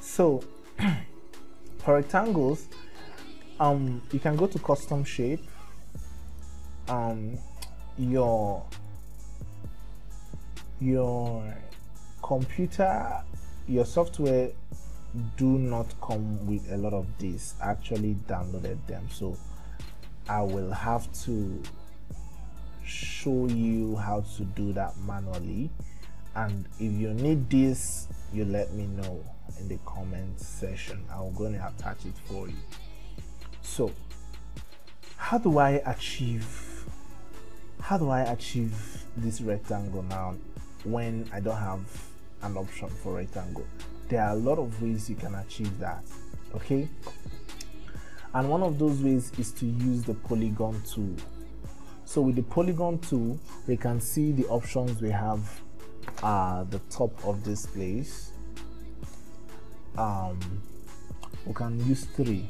So for rectangles, you can go to custom shape. Your computer, your software do not come with a lot of these. I actually downloaded them, so I will have to show you how to do that manually. And if you need this, you let me know in the comment section. I'm going to attach it for you. So how do I achieve this rectangle now when I don't have an option for rectangle? There are a lot of ways you can achieve that, okay? And one of those ways is to use the polygon tool. So with the polygon tool, we can see the options we have at the top of this place. We can use 3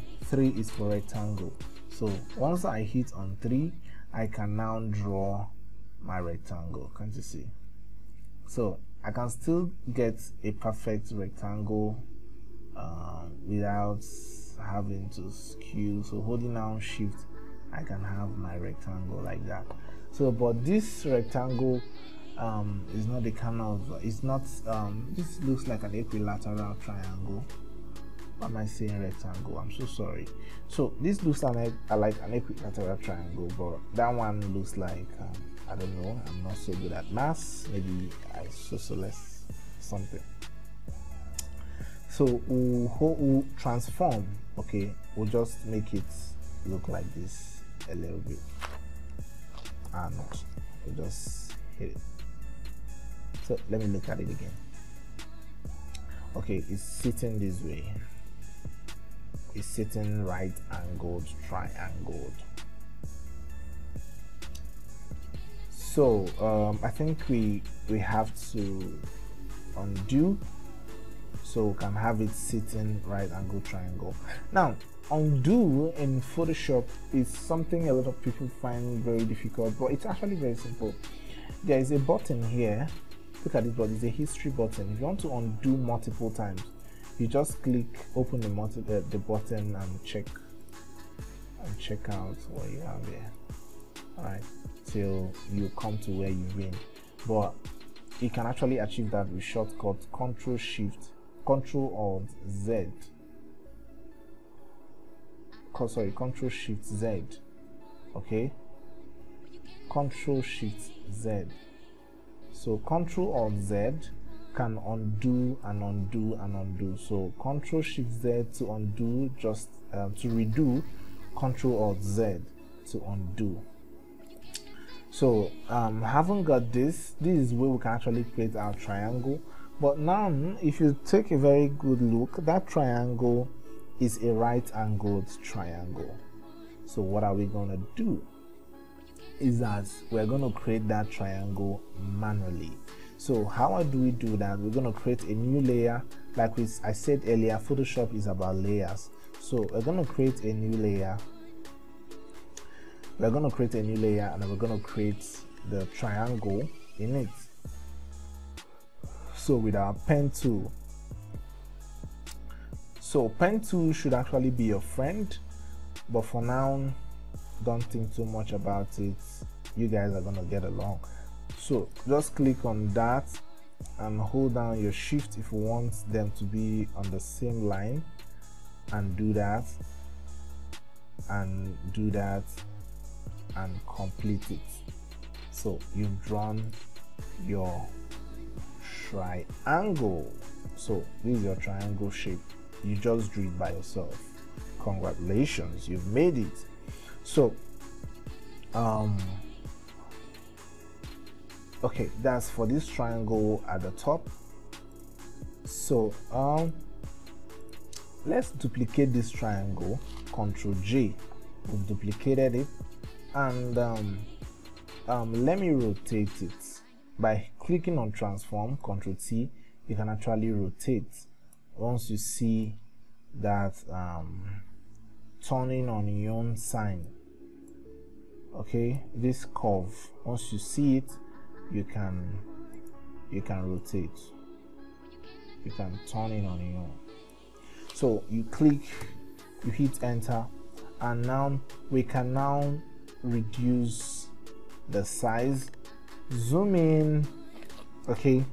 is for rectangle. So once I hit on 3, I can now draw my rectangle. Can't you see? So I can still get a perfect rectangle without having to skew. So holding down shift, I can have my rectangle like that. So but this rectangle is not the kind of, it's not this looks like an equilateral triangle. Why am I saying rectangle? I'm so sorry. So this looks like an equilateral triangle, but that one looks like I don't know, I'm not so good at maths. Maybe isosceles something. So we'll transform. Okay, we'll just make it look like this a little bit, and we'll just hit it. So let me look at it again. Okay, it's sitting this way. It's sitting right angled triangled. So I think we have to undo, so we can have it sitting right angle triangle. Now undo in Photoshop is something a lot of people find very difficult, but it's actually very simple. There is a button here. Look at this button. It's a history button. If you want to undo multiple times, you just click, open the button and check out what you have here. All right, till you come to where you've been. But you can actually achieve that with shortcut Control Alt Z. Control Shift Z. Okay, Control Shift Z. So Control Alt Z can undo and undo and undo. So Control Shift Z to undo, just to redo. Control Alt Z to undo. So haven't got this is where we can actually create our triangle. But now if you take a very good look, that triangle is a right angled triangle. So what are we going to do is that we're going to create that triangle manually. So how do we do that? We're going to create a new layer. Like I said earlier, Photoshop is about layers. So we're going to create a new layer. We're going to create a new layer, and we're going to create the triangle in it. So with our pen tool. So pen tool should actually be your friend, but for now, don't think too much about it. You guys are gonna get along. So just click on that and hold down your shift if you want them to be on the same line, and do that and do that and complete it. So you've drawn your triangle. So this is your triangle shape. You just drew it by yourself. Congratulations, you've made it. So okay, that's for this triangle at the top. So let's duplicate this triangle. Ctrl J. We've duplicated it, and let me rotate it by clicking on transform. Ctrl T. You can actually rotate once you see that turning on your own sign. Okay, this curve, once you see it, you can rotate. you can turn it on your own. So you click, you hit enter, and now we can now reduce the size, zoom in, okay,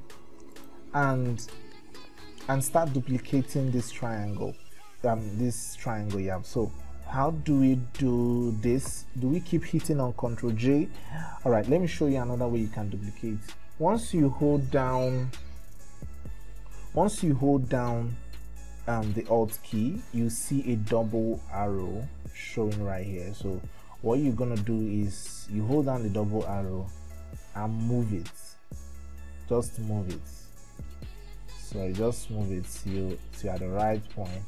and start duplicating this triangle. Yeah. So how do we do this? Do we keep hitting on Ctrl J? All right, let me show you another way you can duplicate. Once you hold down the Alt key, you see a double arrow showing right here. So what you're gonna do is you hold down the double arrow and move it. Just move it. So you just move it till you're at the right point.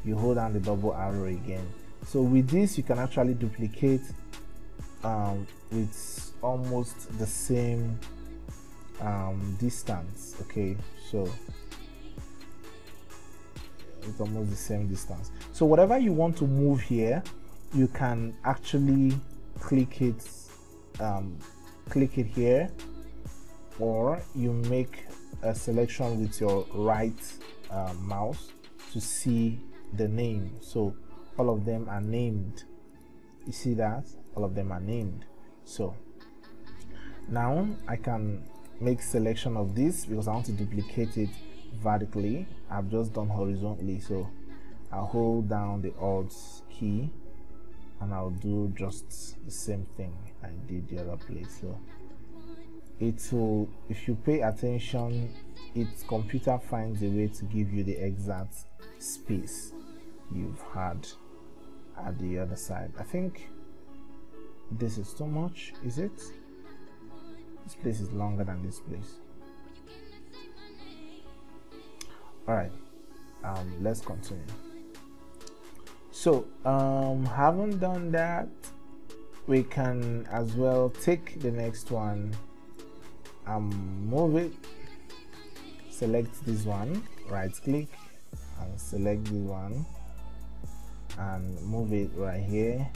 You hold down the double arrow again. So with this, you can actually duplicate with almost the same distance. Okay, so it's almost the same distance. So whatever you want to move here, you can actually click it here, or you make a selection with your right mouse to see the name. So all of them are named. You see that all of them are named. So now I can make selection of this because I want to duplicate it vertically. I've just done horizontally, so I'll hold down the Alt key and I'll do just the same thing I did the other place. So it will, if you pay attention, its computer finds a way to give you the exact space you've had at the other side. I think this is too much, is it? This place is longer than this place. Alright, let's continue. So having done that, we can as well take the next one and move it. Select this one, right click and select this one and move it right here.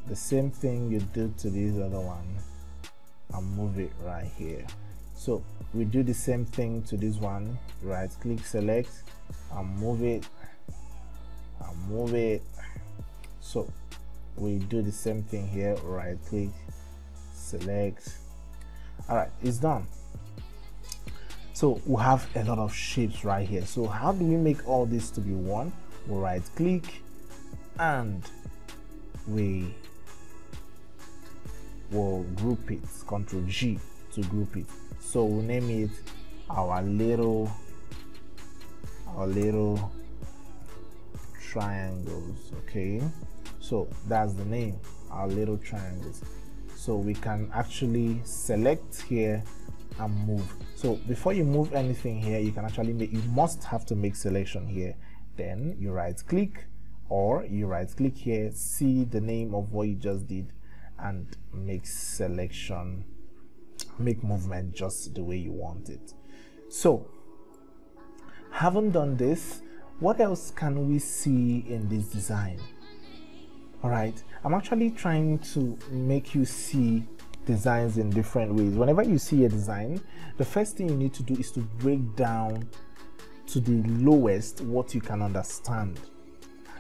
The same thing you do to this other one and move it right here. So we do the same thing to this one, right click, select and move it and move it. So we do the same thing here, right click, select. All right, it's done. So we have a lot of shapes right here. So how do we make all this to be one? We right click and we will group it, Ctrl G to group it. So we'll name it our little triangles. Okay, so that's the name, our little triangles. So we can actually select here and move. So before you move anything here, you can actually make, you must have to make selection here. Then you right click, or you right click here, see the name of what you just did and make selection, make movement just the way you want it. So having done this, what else can we see in this design? All right, I'm actually trying to make you see designs in different ways. Whenever you see a design, the first thing you need to do is to break down to the lowest what you can understand.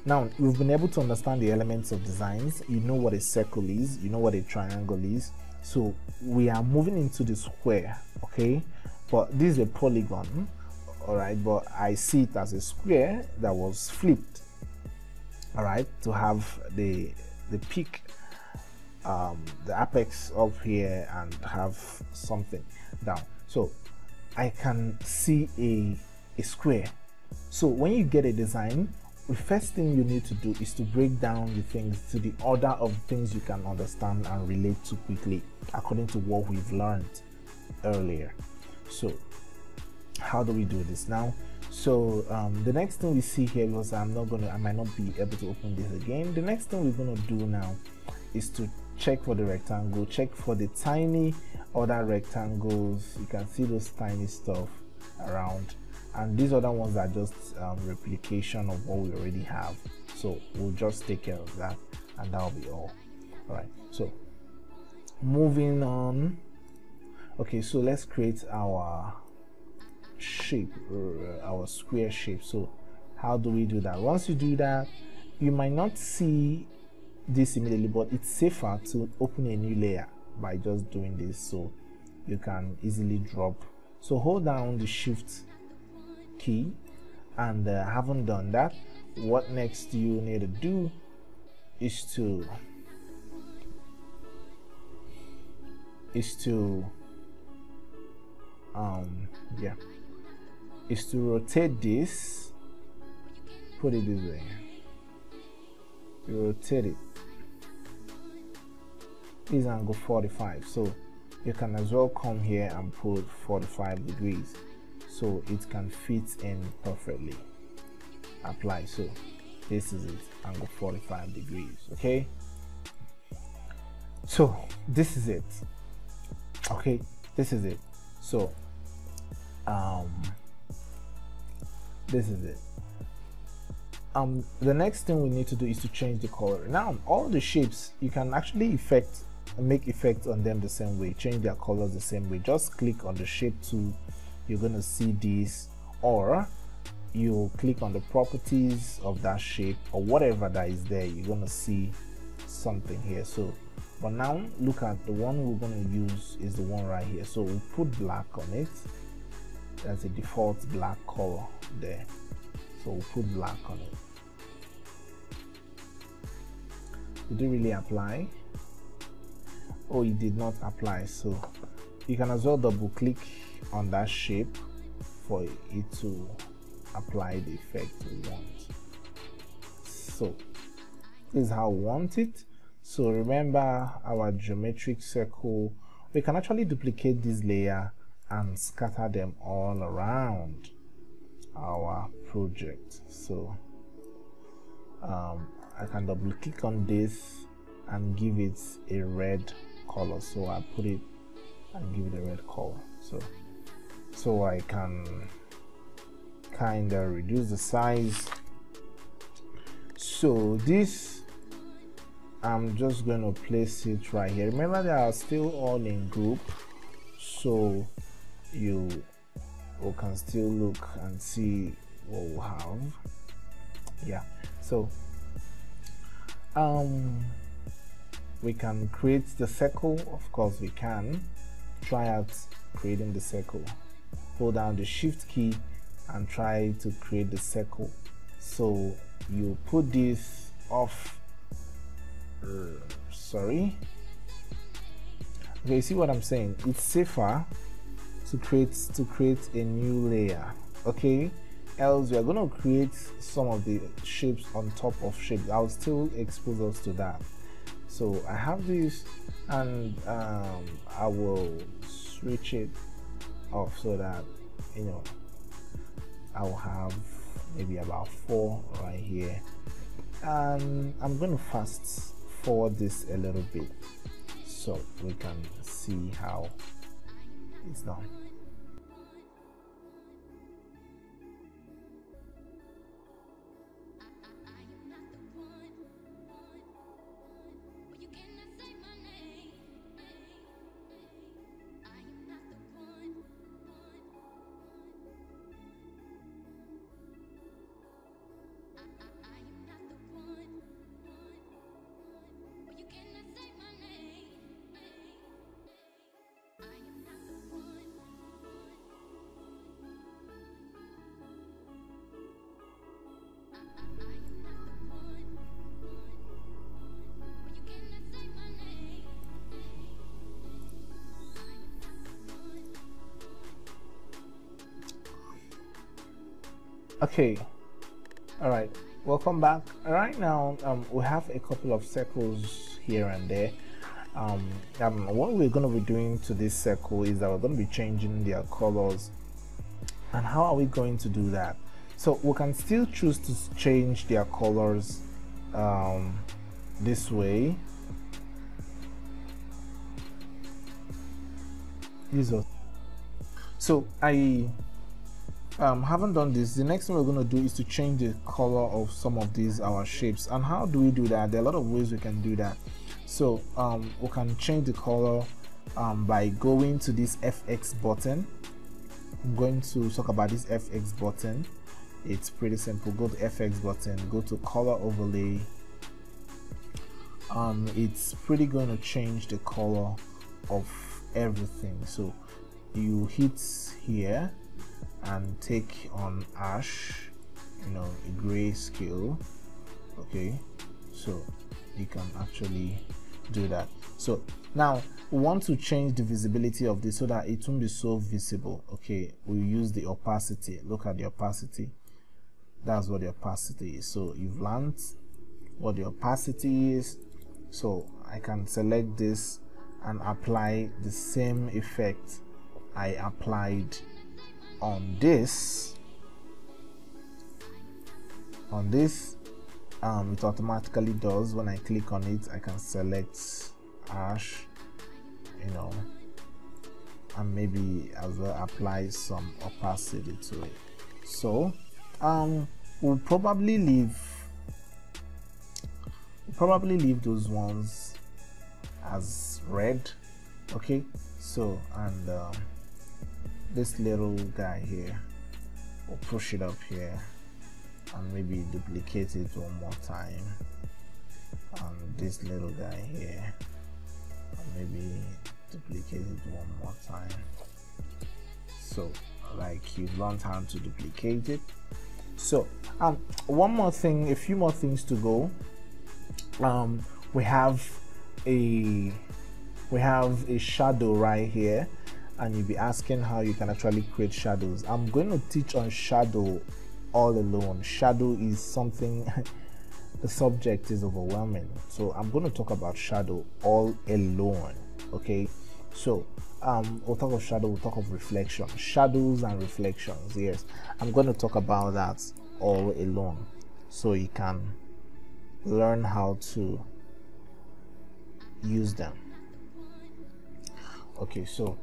Now we've been able to understand the elements of designs. You know what a circle is, you know what a triangle is. So we are moving into the square, okay, but this is a polygon. All right, but I see it as a square that was flipped. All right, to have the peak, the apex up here and have something down. So I can see a square. So when you get a design, the first thing you need to do is to break down the things to the order of things you can understand and relate to quickly according to what we've learned earlier. So how do we do this now? So the next thing we see here, because I might not be able to open this again. The next thing we're going to do now is to check for the rectangle, check for the tiny other rectangles. You can see those tiny stuff around, and these other ones are just replication of what we already have. So we'll just take care of that and that'll be all. All right, so moving on. Okay, so let's create our shape, our square shape. So how do we do that? Once you do that, you might not see this immediately, but it's safer to open a new layer by just doing this, so you can easily drop. So hold down the shift key, and haven't done that, what next you need to do is to rotate this, put it this way, you rotate it, this angle 45, so you can as well come here and put 45 degrees so it can fit in perfectly. Apply. So this is it, angle 45 degrees. Okay, so this is it. Okay, this is it. So this is it. The next thing we need to do is to change the color. Now all the shapes, you can actually make effects on them the same way, change their colors the same way. Just click on the shape tool, you're gonna see this, or you click on the properties of that shape or whatever that is there, you're gonna see something here. So but now look at the one we're going to use is the one right here, so we'll put black on it. That's a default black color there, so we'll put black on it. Did it really apply? Oh, it did not apply. So you can as well double click on that shape for it to apply the effect we want. So this is how we want it. So remember our geometric circle, we can actually duplicate this layer and scatter them all around our project. So I can double click on this and give it a red color, so I put it and give it a red color, so I can kind of reduce the size. So this, I'm just going to place it right here. Remember, they are still all in group, so you can still look and see what we have. Yeah, so we can create the circle. Of course we can try out creating the circle. Hold down the shift key and try to create the circle. So you put this off, sorry, okay, see what I'm saying? It's safer to create a new layer, okay? Else we are going to create some of the shapes on top of shapes. I'll still expose us to that. So I have this, and I will switch it off so that, you know, I'll have maybe about 4 right here, and I'm going to fast forward this a little bit so we can see how it's done. Okay, all right, welcome back. Right now we have a couple of circles here and there. What we're going to be doing to this circle is that we're going to be changing their colors. And how are we going to do that? So we can still choose to change their colors this way. So I haven't done this. The next thing we're going to do is to change the color of some of these our shapes. And how do we do that? There are a lot of ways we can do that. So we can change the color by going to this FX button. I'm going to talk about this FX button. It's pretty simple. Go to FX button, go to color overlay. It's pretty going to change the color of everything. So you hit here and take on ash, a gray scale. Okay, so you can actually do that. So now we want to change the visibility of this so that it won't be so visible. Okay, we use the opacity. Look at the opacity. That's what the opacity is. So you've learned what the opacity is. So I can select this and apply the same effect I applied on this. It automatically does. When I click on it, I can select ash, and maybe as well apply some opacity to it. So we'll probably leave those ones as red. Okay, so and this little guy here, we'll push it up here and maybe duplicate it one more time, and this little guy here, and maybe duplicate it one more time. So like you've learned how to duplicate it. So one more thing, a few more things to go. We have a shadow right here, and you'll be asking how you can actually create shadows. I'm going to teach on shadow all alone. Shadow is something the subject is overwhelming, so I'm going to talk about shadow all alone. Okay, so we'll talk of shadow, we'll talk of reflection, shadows and reflections. Yes, I'm going to talk about that all alone, so you can learn how to use them. Okay, so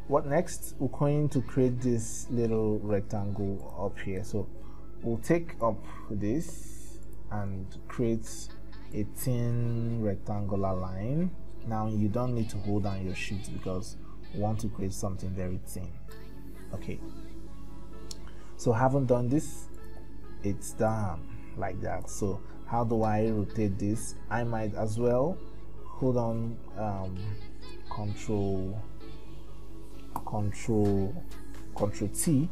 what next? We're going to create this little rectangle up here. So we'll take up this and create a thin rectangular line. Now you don't need to hold down your shift because we want to create something very thin. Okay, so haven't done this, it's done like that. So how do I rotate this? I might as well hold on Control T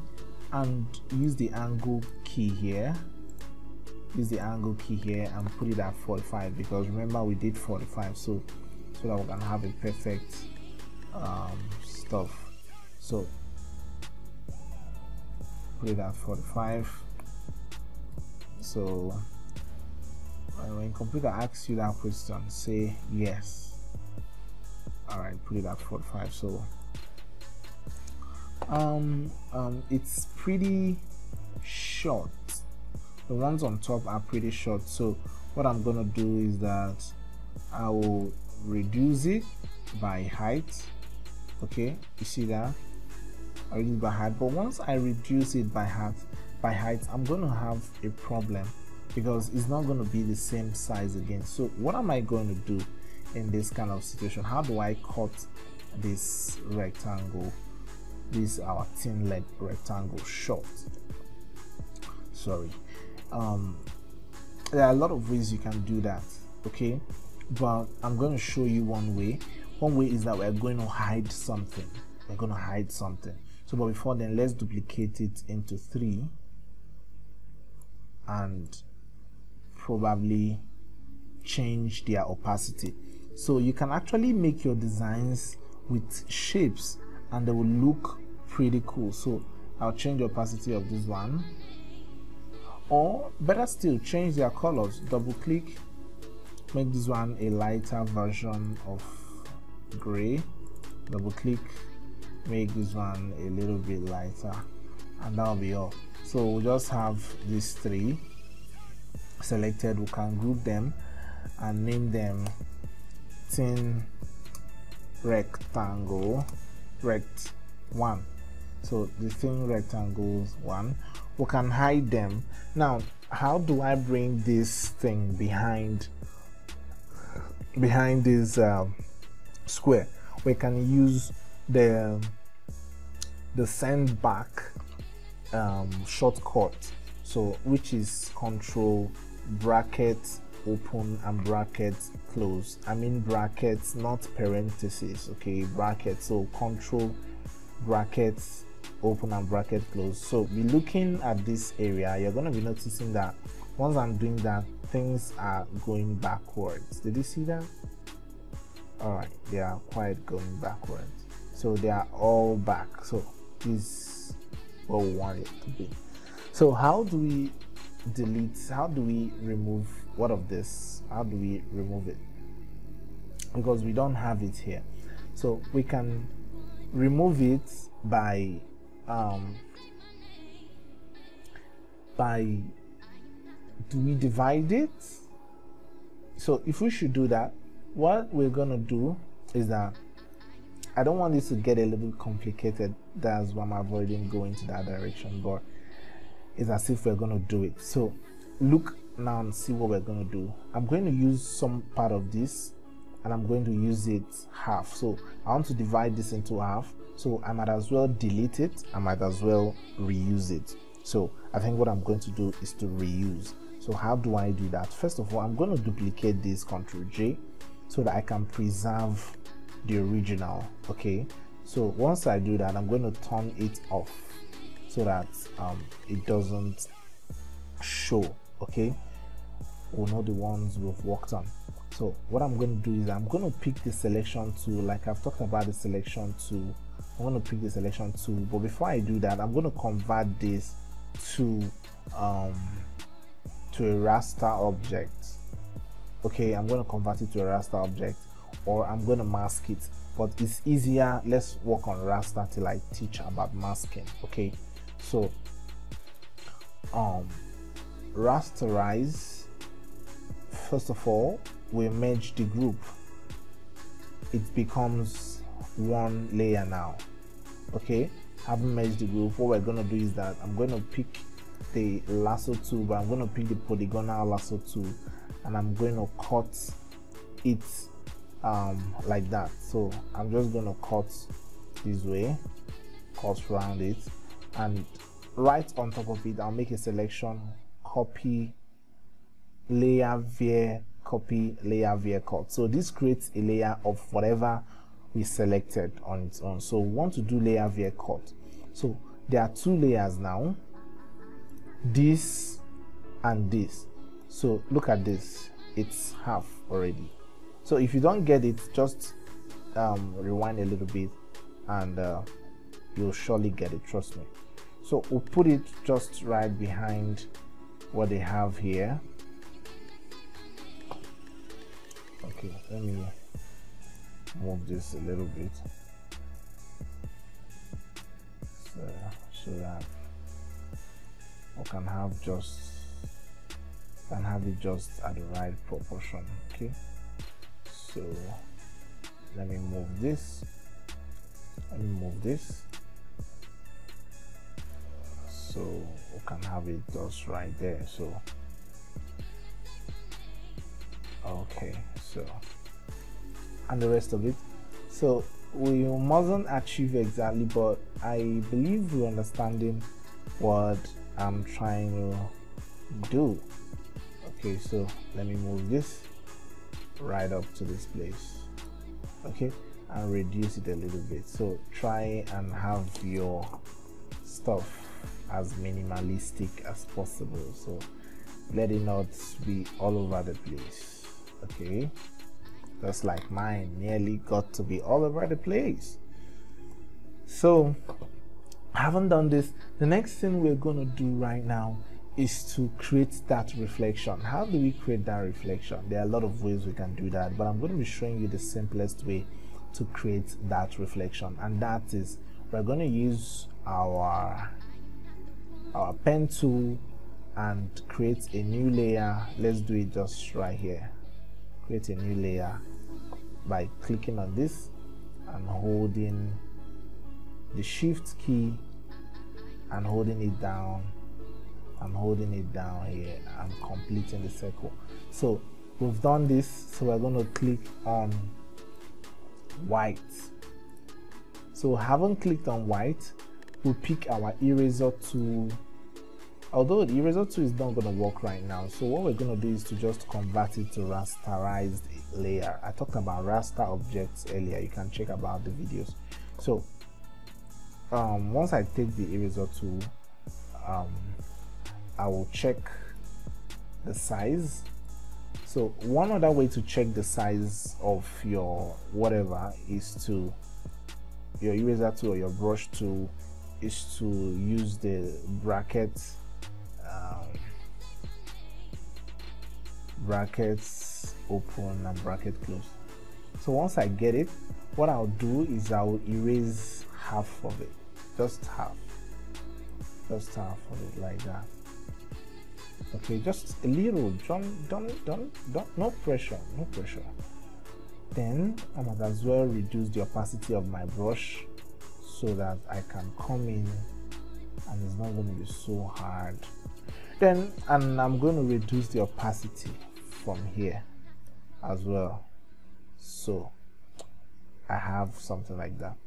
and use the angle key here. Use the angle key here and put it at 45, because remember we did 45, so that we can have a perfect stuff. So put it at 45. So when computer asks you that question, say yes. Alright, put it at 45. So it's pretty short. The ones on top are pretty short, so what I'm gonna do is that I will reduce it by height. Okay, you see that I reduce by height, but once I reduce it by height, I'm gonna have a problem because it's not going to be the same size again. So what am I going to do in this kind of situation? How do I cut this rectangle, this our thin leg rectangle, short? Sorry, there are a lot of ways you can do that. Okay, but I'm going to show you one way. One way is that we're going to hide something. So but before then, let's duplicate it into 3 and probably change their opacity. So you can actually make your designs with shapes and they will look pretty cool. So I'll change the opacity of this one, or better still, change their colors. Double click, make this one a lighter version of gray. Double click, make this one a little bit lighter, and that'll be all. So we'll just have these 3 selected. We can group them and name them thin rectangle rect 1. So the thin rectangles 1, we can hide them. Now how do I bring this thing behind this square? We can use the send back shortcut, so which is control bracket open and bracket close. I mean brackets, not parentheses, okay, brackets. So control brackets open and bracket close. So be looking at this area, you're going to be noticing that once I'm doing that, things are going backwards. Did you see that? All right, they are quite going backwards, so they are all back. So this is what we want it to be. So how do we delete, how do we remove what of this? How do we remove it? Because we don't have it here. So we can remove it by do we divide it? So if we should do that, what we're gonna do is that I don't want this to get a little complicated. That's why I'm avoiding going to that direction, but it's as if we're gonna do it. So look now and see what we're gonna do. I'm going to use some part of this and I'm going to use it half. So I want to divide this into half, so I might as well delete it, I might as well reuse it. So I think what I'm going to do is to reuse. So how do I do that? First of all, I'm going to duplicate this, Ctrl J, so that I can preserve the original. Okay, so once I do that, I'm going to turn it off so that it doesn't show. Okay, we'll know the ones we've worked on. So what I'm going to do is I'm going to pick the selection tool, like I've talked about the selection tool. I'm going to pick the selection tool, but before I do that, I'm going to convert this to a raster object. Okay, I'm going to convert it to a raster object, or I'm going to mask it, but it's easier. Let's work on raster till I teach about masking. Okay, so rasterize. First of all, we merge the group, it becomes one layer now. Okay, having merged the group, what we're going to do is that I'm going to pick the lasso tool, but I'm going to pick the polygonal lasso tool and I'm going to cut it like that. So I'm just going to cut this way, cut around it, and right on top of it I'll make a selection, copy layer via copy layer via cut. So this creates a layer of whatever we selected on its own. So we want to do layer via cut. So there are two layers now, this and this. So look at this, it's half already. So if you don't get it, just rewind a little bit and you'll surely get it, trust me. So we'll put it just right behind what they have here. Okay, let me move this a little bit so that we can have it just at the right proportion. Okay, so let me move this, so we can have it just right there. So okay, so and the rest of it. So we mustn't achieve exactly, but I believe we're understanding what I'm trying to do. Okay, so let me move this right up to this place, okay, and reduce it a little bit. So try and have your stuff as minimalistic as possible, so let it not be all over the place. Okay, just like mine nearly got to be all over the place. So I haven't done this. The next thing we're going to do right now is to create that reflection. How do we create that reflection? There are a lot of ways we can do that, but I'm going to be showing you the simplest way to create that reflection, and that is we're going to use our pen tool and create a new layer. Let's do it just right here. Create a new layer by clicking on this and holding the shift key and holding it down here and completing the circle. So we've done this, so we're going to click on white. So haven't clicked on white, we'll pick our eraser tool. Although the eraser tool is not going to work right now, so what we're going to do is to just convert it to rasterized layer. I talked about raster objects earlier, you can check about the videos. So once I take the eraser tool, I will check the size. So one other way to check the size of your whatever is to your eraser tool or your brush tool is to use the brackets open and bracket close. So once I get it, what I'll do is I'll erase half of it, just half of it, like that. Okay, just a little, don't, no pressure. Then I might as well reduce the opacity of my brush so that I can come in and it's not going to be so hard. Then, and I'm going to reduce the opacity from here as well, so I have something like that,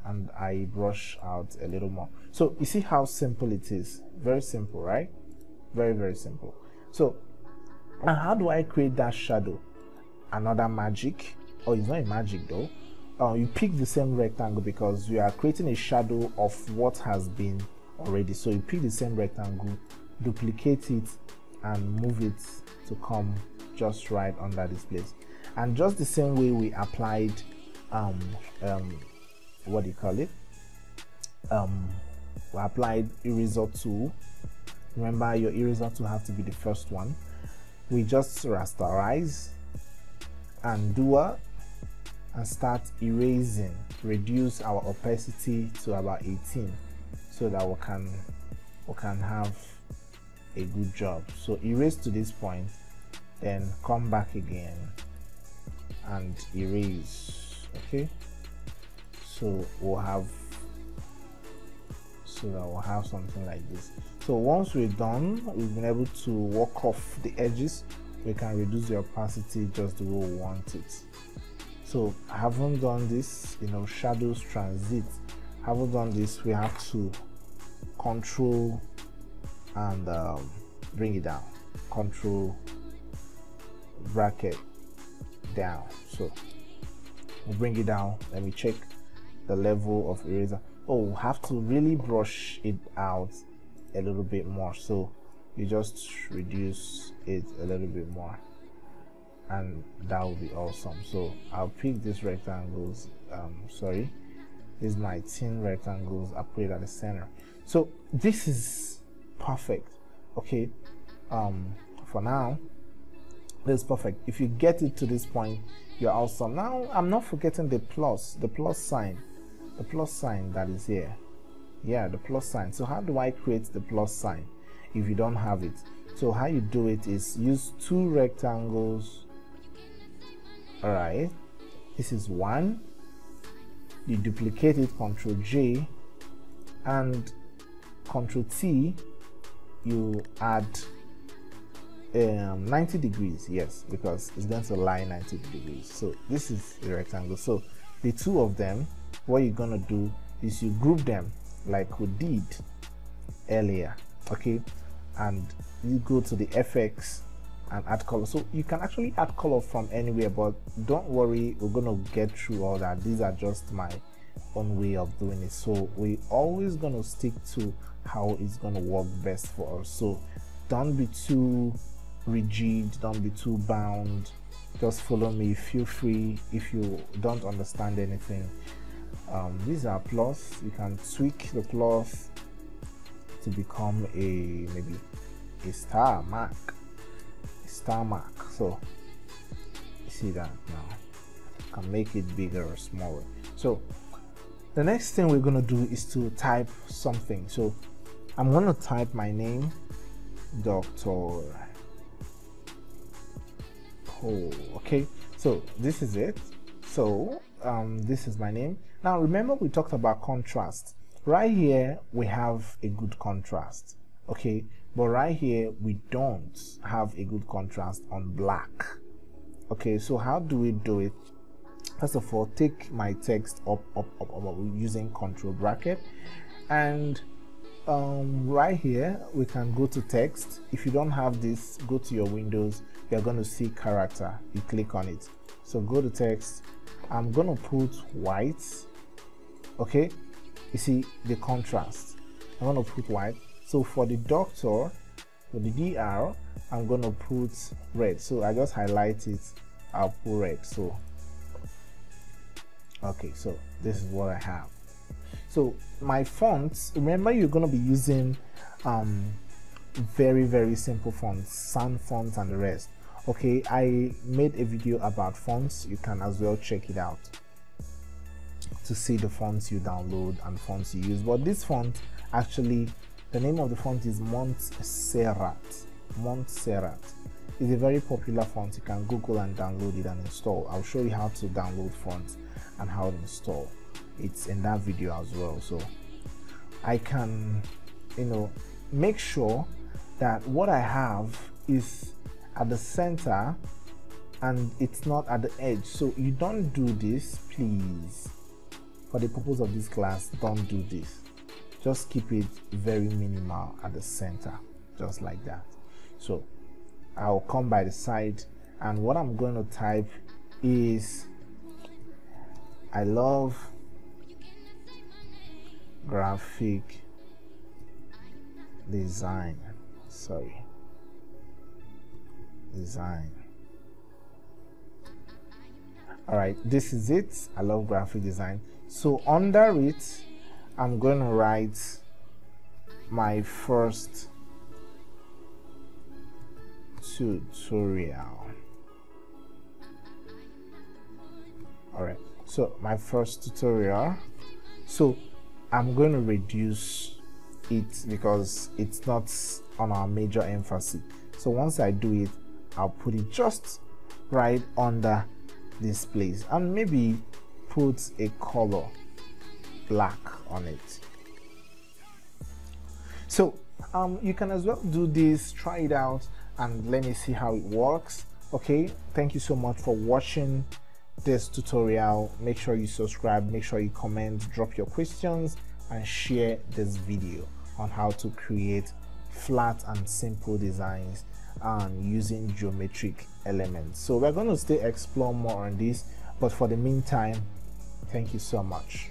and I brush out a little more. So you see how simple it is. Very simple, right? Very simple. So, and how do I create that shadow? Another magic. Oh, it's not a magic though. You pick the same rectangle because you are creating a shadow of what has been already. So you pick the same rectangle, duplicate it, and move it to come just right under this place. And just the same way we applied what do you call it, we applied eraser tool. Remember, your eraser tool have to be the first one. We just rasterize and dual and start erasing, reduce our opacity to about 18 so that we can have a good job. So erase to this point, then come back again and erase. Okay, so we'll have something like this. So once we're done, we've been able to work off the edges, we can reduce the opacity just the way we want it. So I haven't done this, shadows transit, haven't done this. We have to control and bring it down, control bracket down. So we'll bring it down. Let me check the level of eraser. Oh, we have to really brush it out a little bit more, so you just reduce it a little bit more and that will be awesome. So I'll pick these rectangles, these my 10 rectangles, I put it at the center. So this is perfect. Okay, for now this is perfect. If you get it to this point, you're awesome. Now I'm not forgetting the plus sign that is here. Yeah, the plus sign. So how do I create the plus sign if you don't have it? So how you do it is use 2 rectangles. All right, this is one. You duplicate it, Ctrl J, and Ctrl T. You add 90 degrees. Yes, because it's going to lie 90 degrees. So this is a rectangle. So the 2 of them, what you're gonna do is you group them like we did earlier. Okay, and you go to the FX and add color. So you can actually add color from anywhere, but don't worry, we're gonna get through all that. These are just my own way of doing it, so we're always gonna stick to how it's gonna work best for us. So don't be too rigid, don't be too bound, just follow me. Feel free if you don't understand anything. These are plus. You can tweak the plus to become maybe a star mark. So you see that now. You can make it bigger or smaller. So the next thing we're going to do is to type something. So I'm going to type my name, Dr. Paul. Okay, so this is it. So this is my name. Now remember, we talked about contrast. Right here we have a good contrast, okay, but right here we don't have a good contrast on black. Okay, so how do we do it? First of all, take my text up using control bracket, and right here we can go to text. If you don't have this, go to your Windows. You're going to see character. You click on it. So go to text. I'm going to put white. Okay, you see the contrast. I'm going to put white. So for the doctor, for the DR, I'm going to put red. So I just highlight it. I'll put red. So okay, so this is what I have. So my fonts, remember you're going to be using very simple fonts, sans fonts and the rest. Okay, I made a video about fonts. You can as well check it out to see the fonts you download and fonts you use. But this font, actually, the name of the font is Montserrat. Montserrat. It's a very popular font. You can Google and download it and install. I'll show you how to download fonts and how to install. It's in that video as well. So I can, make sure that what I have is at the center and it's not at the edge. So you don't do this, please. For the purpose of this class, don't do this. Just keep it very minimal at the center, just like that. So I'll come by the side, and what I'm going to type is I love graphic design. Design. All right, this is it. I love graphic design. So under it, I'm going to write my first tutorial. All right, so my first tutorial. So I'm going to reduce it because it's not on our major emphasis. So once I do it, I'll put it just right under this place and maybe put a color black on it. So you can as well do this, try it out, and let me see how it works. Okay, thank you so much for watching this tutorial. Make sure you subscribe, make sure you comment, drop your questions, and share this video on how to create flat and simple designs using geometric elements. So we're going to still explore more on this, but for the meantime, thank you so much.